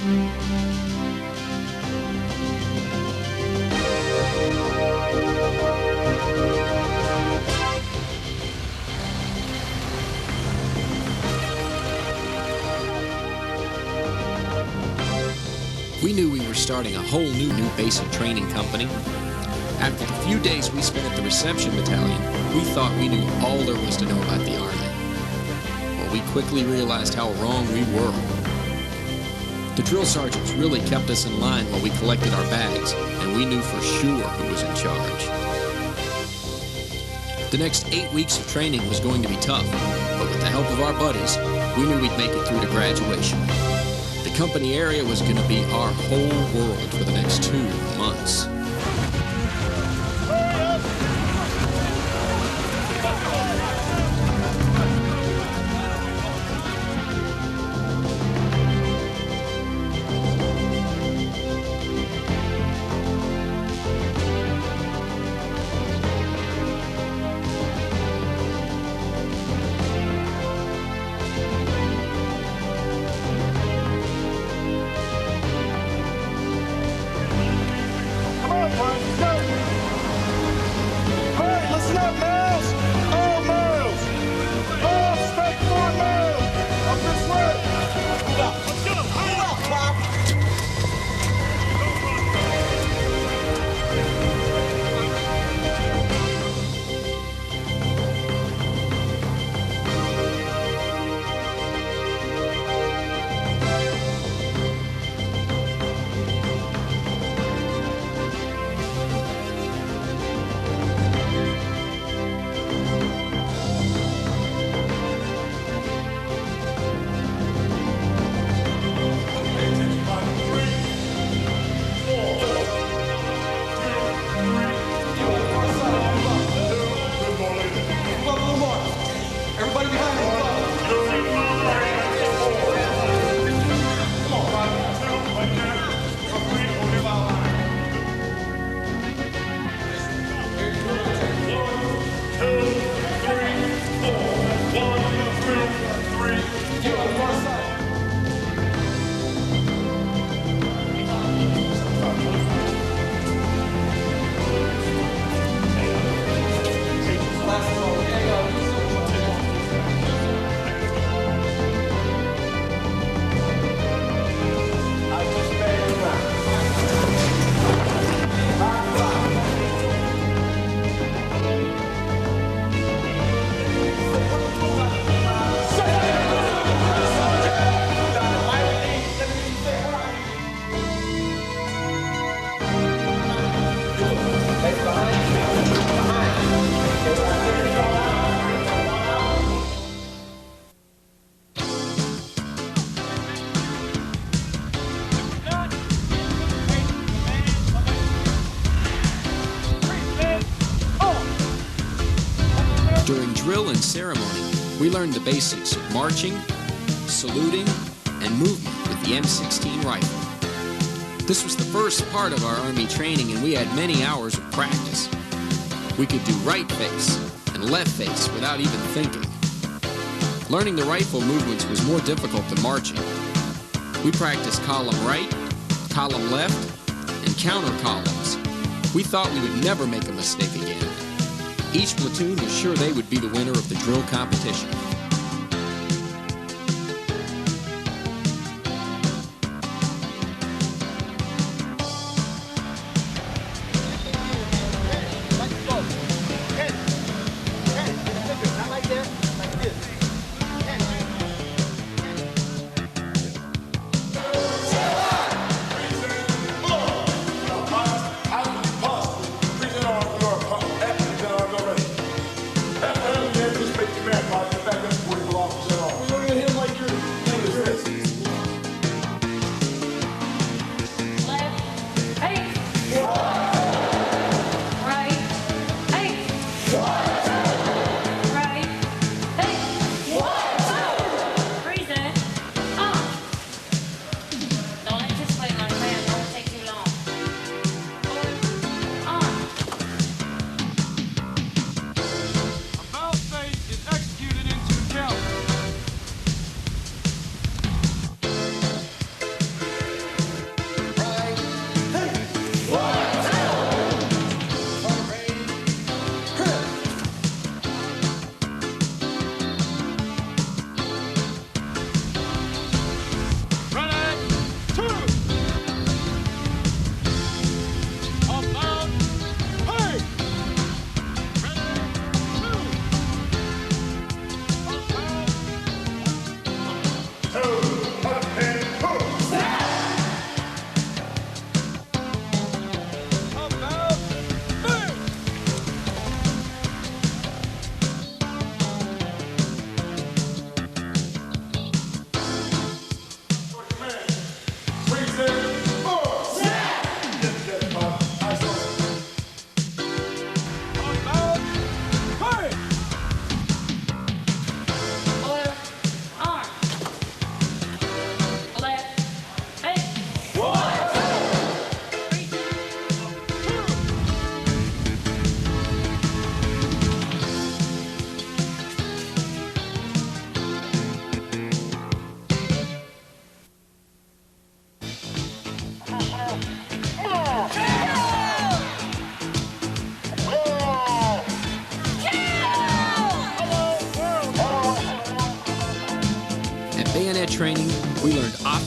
We knew we were starting a whole new basic training company. After the few days we spent at the reception battalion, we thought we knew all there was to know about the Army. But we quickly realized how wrong we were. The drill sergeants really kept us in line while we collected our bags, and we knew for sure who was in charge. The next 8 weeks of training was going to be tough, but with the help of our buddies, we knew we'd make it through to graduation. The company area was going to be our whole world for the next 2 months. During drill and ceremony, we learned the basics of marching, saluting, and movement with the M16 rifle. This was the first part of our Army training, and we had many hours of practice. We could do right face and left face without even thinking. Learning the rifle movements was more difficult than marching. We practiced column right, column left, and counter columns. We thought we would never make a mistake again. Each platoon was sure they would be the winner of the drill competition. Back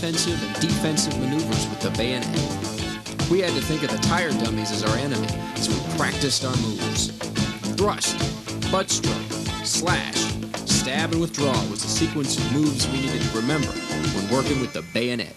offensive and defensive maneuvers with the bayonet. We had to think of the tire dummies as our enemy as we practiced our moves. Thrust, butt stroke, slash, stab, and withdraw was the sequence of moves we needed to remember when working with the bayonet.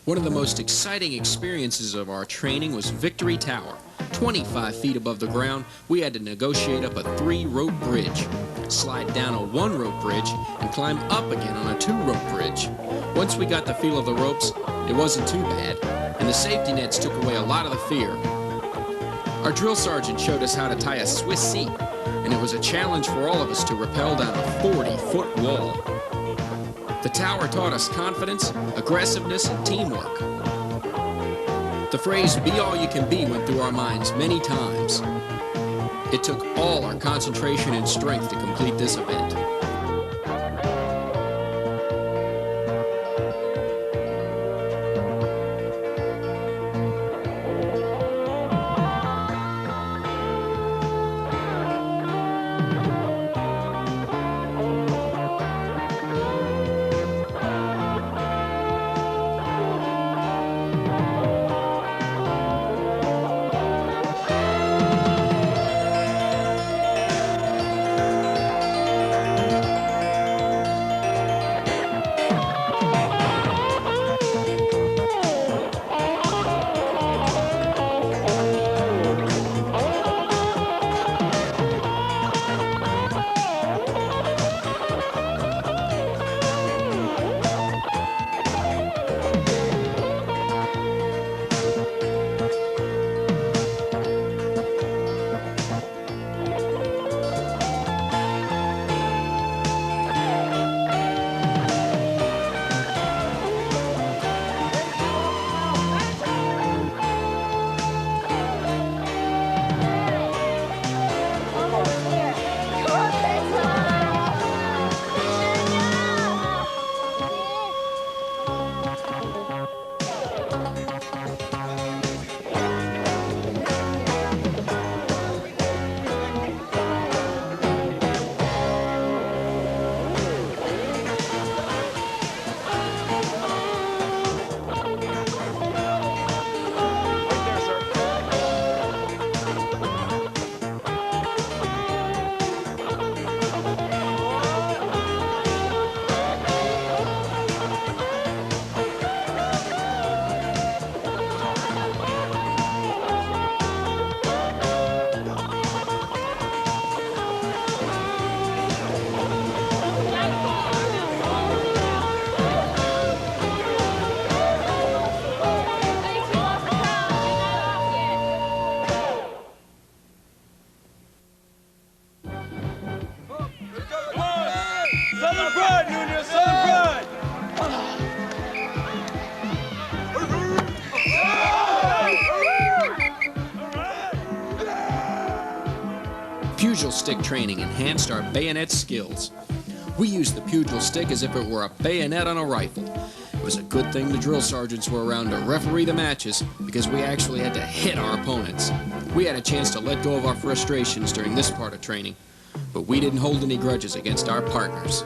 One of the most exciting experiences of our training was Victory Tower. 25 feet above the ground, we had to negotiate up a 3-rope bridge, slide down a 1-rope bridge, and climb up again on a 2-rope bridge. Once we got the feel of the ropes, it wasn't too bad, and the safety nets took away a lot of the fear. Our drill sergeant showed us how to tie a Swiss seat, and it was a challenge for all of us to rappel down a 40-foot wall. The tower taught us confidence, aggressiveness, and teamwork. The phrase, "be all you can be," went through our minds many times. It took all our concentration and strength to complete this event. Pugil stick training enhanced our bayonet skills. We used the Pugil stick as if it were a bayonet on a rifle. It was a good thing the drill sergeants were around to referee the matches because we actually had to hit our opponents. We had a chance to let go of our frustrations during this part of training, but we didn't hold any grudges against our partners.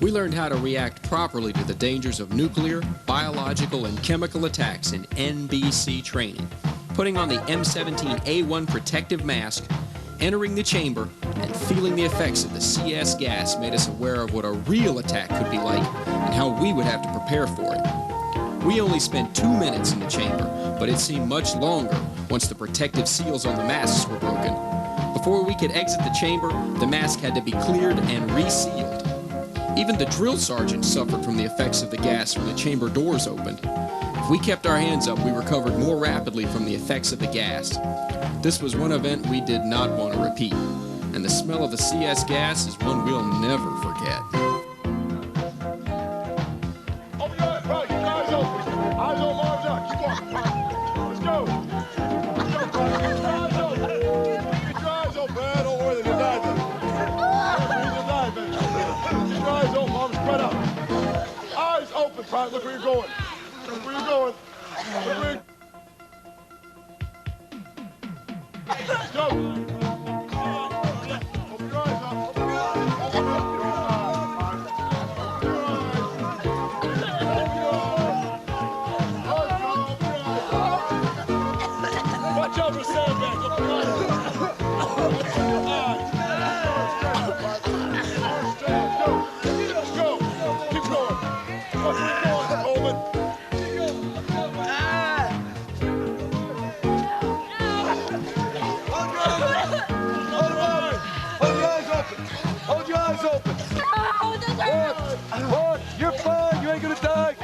We learned how to react properly to the dangers of nuclear, biological, and chemical attacks in NBC training, putting on the M17A1 protective mask, entering the chamber, and feeling the effects of the CS gas made us aware of what a real attack could be like and how we would have to prepare for it. We only spent 2 minutes in the chamber, but it seemed much longer once the protective seals on the masks were broken. Before we could exit the chamber, the mask had to be cleared and resealed. Even the drill sergeant suffered from the effects of the gas when the chamber doors opened. If we kept our hands up, we recovered more rapidly from the effects of the gas. This was one event we did not want to repeat, and the smell of the CS gas is one we'll never forget. Open your eyes, bro. Keep your eyes open. Eyes open, arms up. Keep walking. Let's go. Let's go, bro. Keep your eyes open. Keep your eyes open, man. Don't worry, they're diving. They're diving. Keep your eyes open, arms spread out. Eyes open, Prime. Look where you're going. Look where you're going. Look where you're... Let's go. Open your eyes up. Open your eyes. Open your eyes. Watch out for sandbags. Open your eyes. Let's go. Keep going. Watch where you're going, Coleman. Hold your eyes open. What? You're fine. You ain't gonna die.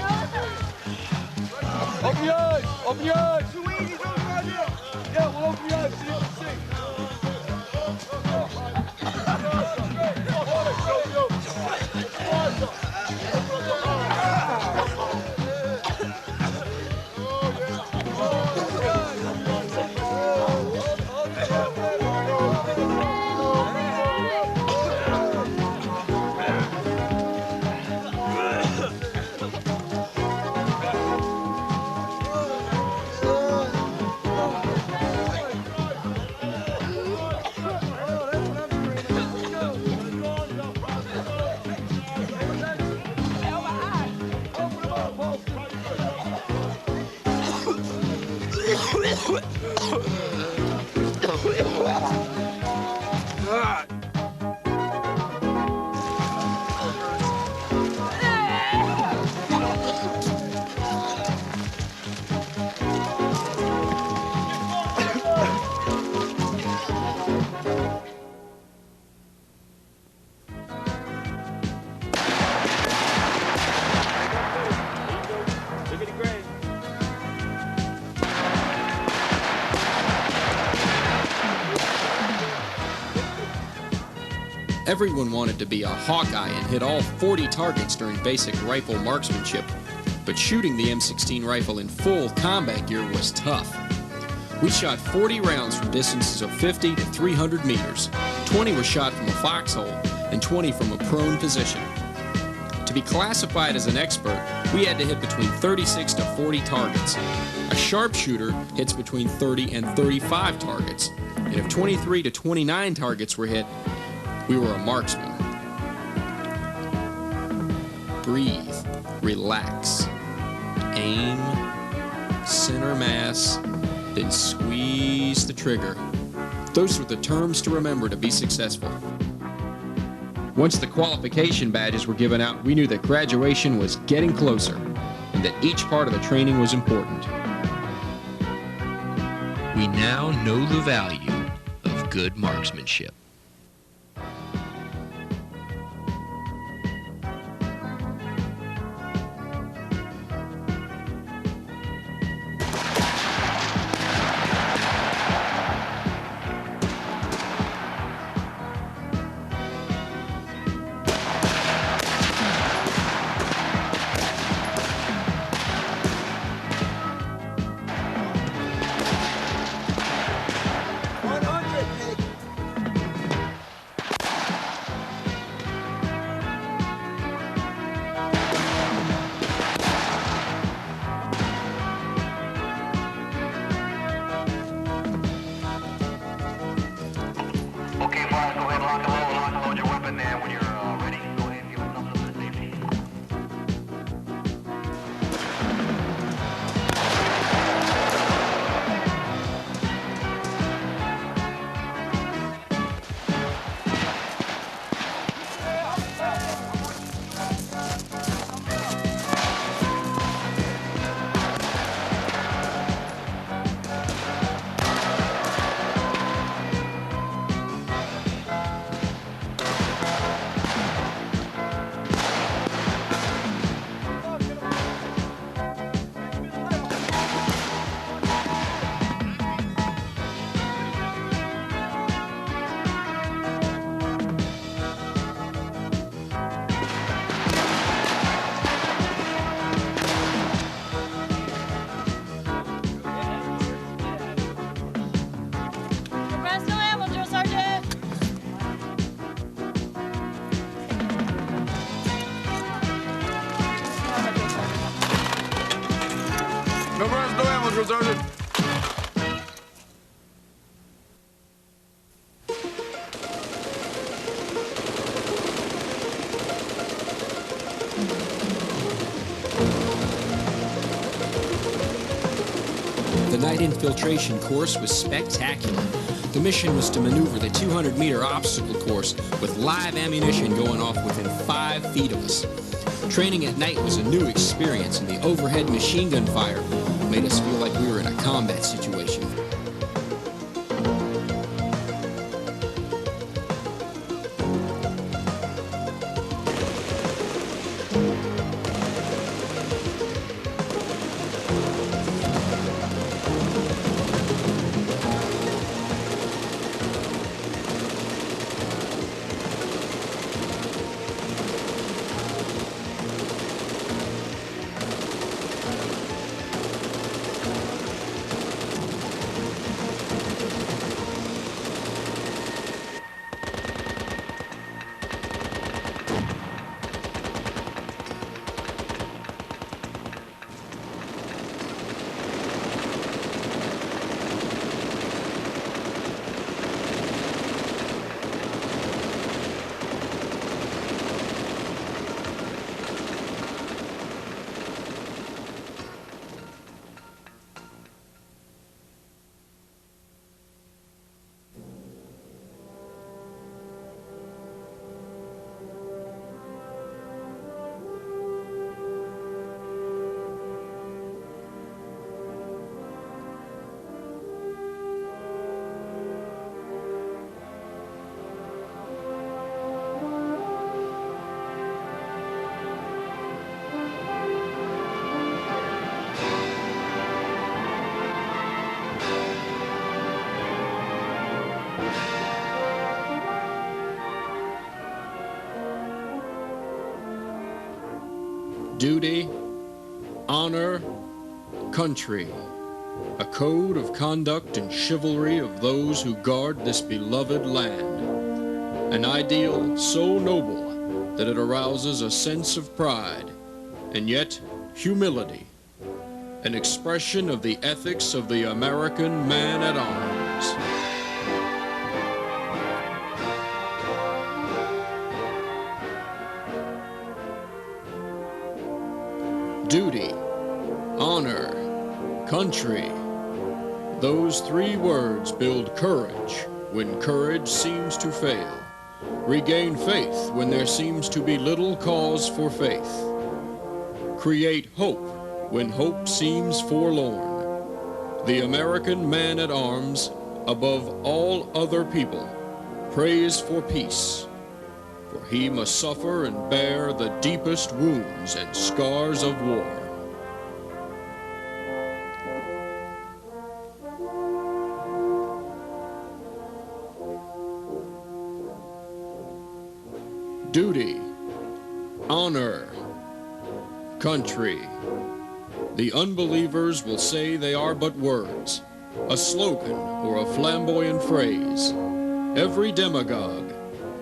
Open your eyes. Open your eyes. Yeah, well, open your eyes so you can see. Everyone wanted to be a Hawkeye and hit all 40 targets during basic rifle marksmanship, but shooting the M16 rifle in full combat gear was tough. We shot 40 rounds from distances of 50 to 300 meters. 20 were shot from a foxhole and 20 from a prone position. To be classified as an expert, we had to hit between 36 to 40 targets. A sharpshooter hits between 30 and 35 targets, and if 23 to 29 targets were hit, we were a marksman. Breathe, relax, aim, center mass, then squeeze the trigger. Those were the terms to remember to be successful. Once the qualification badges were given out, we knew that graduation was getting closer and that each part of the training was important. We now know the value of good marksmanship. No burns, no ammo, Drill Sergeant. The night infiltration course was spectacular. The mission was to maneuver the 200-meter obstacle course with live ammunition going off within 5 feet of us. Training at night was a new experience, and the overhead machine gun fire made us feel like we were in a combat situation. duty, honor, country, a code of conduct and chivalry of those who guard this beloved land, an ideal so noble that it arouses a sense of pride, and yet humility, an expression of the ethics of the American man-at-arms. Duty, honor, country. Those three words build courage when courage seems to fail. Regain faith when there seems to be little cause for faith. Create hope when hope seems forlorn. The American man-at-arms, above all other people, prays for peace. For he must suffer and bear the deepest wounds and scars of war. Duty, honor, country. The unbelievers will say they are but words, a slogan or a flamboyant phrase. Every demagogue,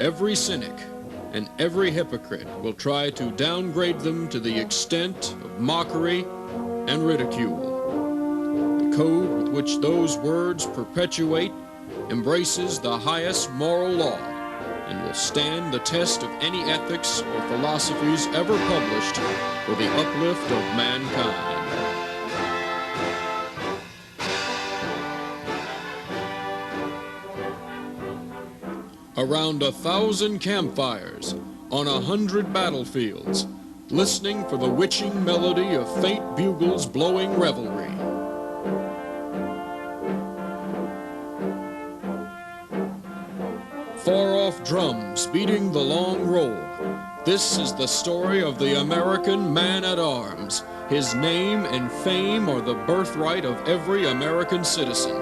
every cynic, and every hypocrite will try to downgrade them to the extent of mockery and ridicule. The code with which those words perpetuate embraces the highest moral law and will stand the test of any ethics or philosophies ever published for the uplift of mankind. Around 1,000 campfires, on 100 battlefields, listening for the witching melody of faint bugles blowing revelry. Far-off drums beating the long roll. This is the story of the American man-at-arms. His name and fame are the birthright of every American citizen.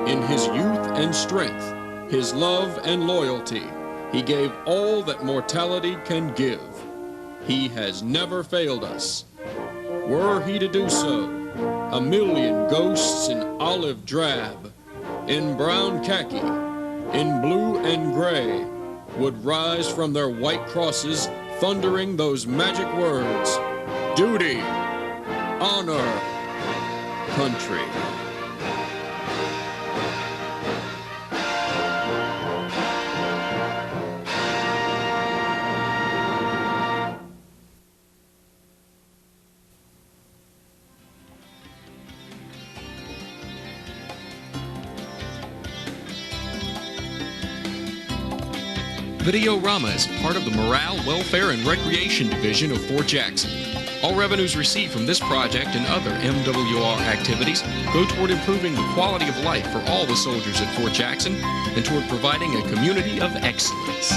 In his youth and strength, his love and loyalty, he gave all that mortality can give. He has never failed us. Were he to do so, 1,000,000 ghosts in olive drab, in brown khaki, in blue and gray, would rise from their white crosses, thundering those magic words: duty, honor, country. Videorama is part of the Morale, Welfare, and Recreation Division of Fort Jackson. All revenues received from this project and other MWR activities go toward improving the quality of life for all the soldiers at Fort Jackson and toward providing a community of excellence.